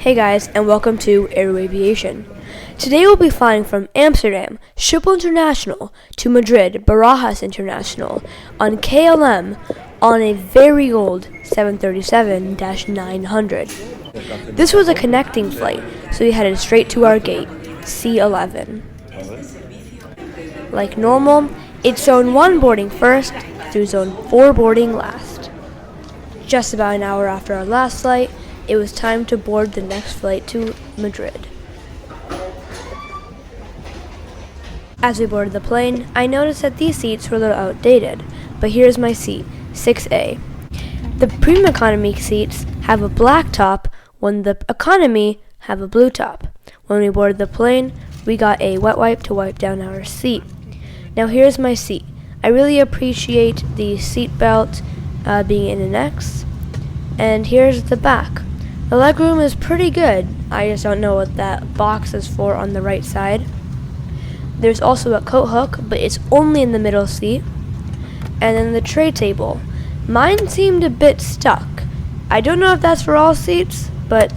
Hey guys, and welcome to Air Aviation. Today we'll be flying from Amsterdam, Schiphol International, to Madrid, Barajas International, on KLM on a very old 737-900. This was a connecting flight, so we headed straight to our gate, C11. Like normal, it's Zone 1 boarding first, through Zone 4 boarding last. Just about an hour after our last flight, it was time to board the next flight to Madrid. As we boarded the plane, I noticed that these seats were a little outdated, but here's my seat, 6A. The premium economy seats have a black top, when the economy have a blue top. When we boarded the plane, we got a wet wipe to wipe down our seat. Now here's my seat. I really appreciate the seat belt being in an X, and here's the back. The legroom is pretty good. I just don't know what that box is for on the right side. There's also a coat hook, but it's only in the middle seat. And then the tray table. Mine seemed a bit stuck. I don't know if that's for all seats, but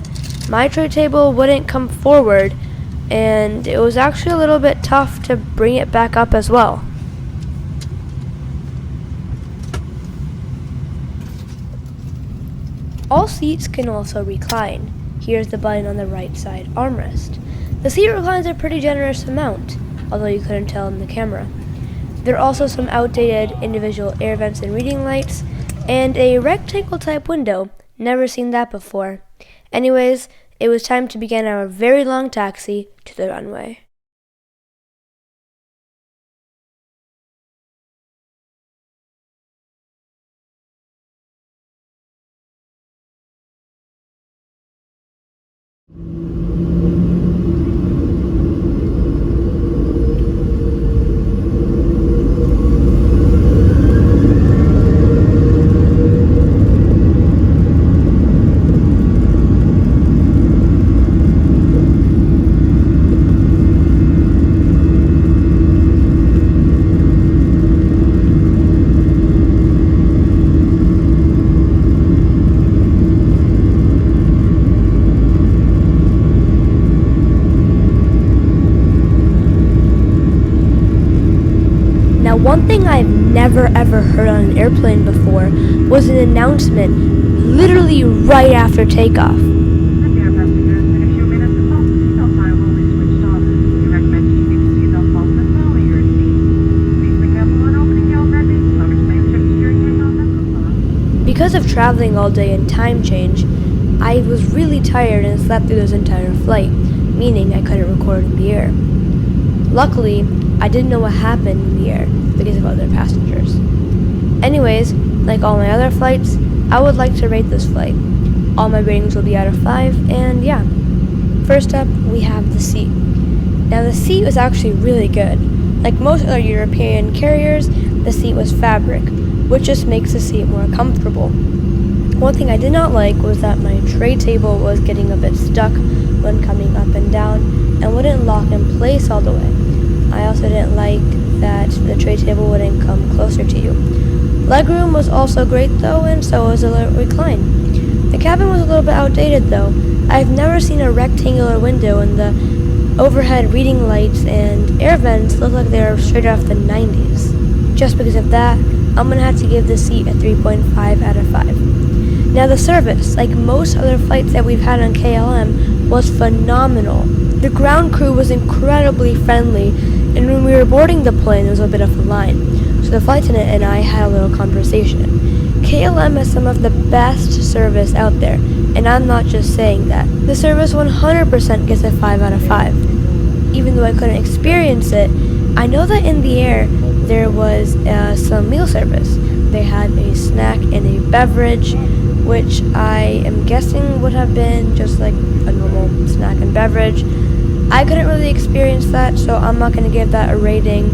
my tray table wouldn't come forward, and it was actually a little bit tough to bring it back up as well. All seats can also recline. Here's the button on the right side armrest. The seat reclines a pretty generous amount, although you couldn't tell in the camera. There are also some outdated individual air vents and reading lights, and a rectangle type window. Never seen that before. Anyways, it was time to begin our very long taxi to the runway. Now, one thing I've never ever heard on an airplane before was an announcement literally right after takeoff. Dear passengers, in a few minutes the fasten seatbelt sign will be switched off. We recommend you keep the seatbelt fastened and lower your seat. Please be careful when opening the overhead bin. Some explain trip during takeoff and so on. Because of traveling all day and time change, I was really tired and slept through this entire flight, meaning I couldn't record in the air. Luckily, I didn't know what happened in the air because of other passengers. Anyways, like all my other flights, I would like to rate this flight. All my ratings will be out of 5, and yeah. First up, we have the seat. Now the seat was actually really good. Like most other European carriers, the seat was fabric, which just makes the seat more comfortable. One thing I did not like was that my tray table was getting a bit stuck when coming up and down and wouldn't lock in place all the way. I also didn't like that the tray table wouldn't come closer to you. Legroom was also great though, and so was the recline. The cabin was a little bit outdated though. I've never seen a rectangular window, and the overhead reading lights and air vents look like they were straight off the 90s. Just because of that, I'm gonna have to give this seat a 3.5 out of 5. Now the service, like most other flights that we've had on KLM, was phenomenal. The ground crew was incredibly friendly, and when we were boarding the plane, there was a bit of a line. So the flight attendant and I had a little conversation. KLM has some of the best service out there, and I'm not just saying that. The service 100% gets a 5 out of 5. Even though I couldn't experience it, I know that in the air there was some meal service. They had a snack and a beverage, which I am guessing would have been just like a normal snack and beverage. I couldn't really experience that, so I'm not going to give that a rating.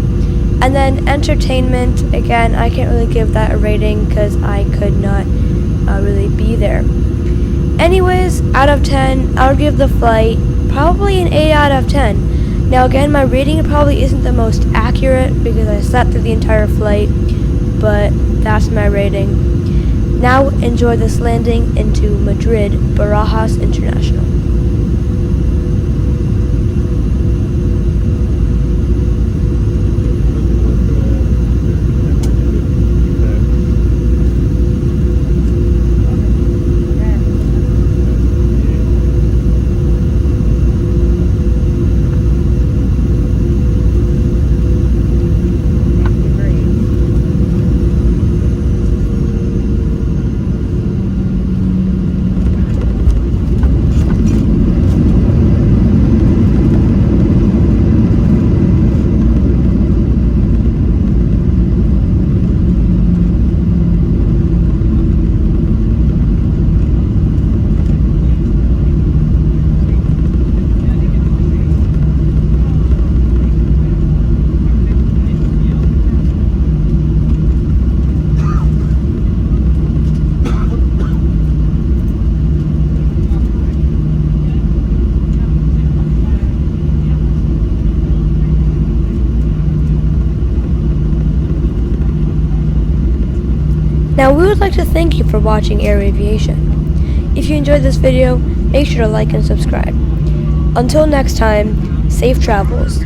And then entertainment, again, I can't really give that a rating because I could not really be there. Anyways, out of 10, I would give the flight probably an 8 out of 10. Now again, my rating probably isn't the most accurate because I slept through the entire flight, but that's my rating. Now enjoy this landing into Madrid, Barajas International. Now, we would like to thank you for watching Air Aviation. If you enjoyed this video, make sure to like and subscribe. Until next time, safe travels.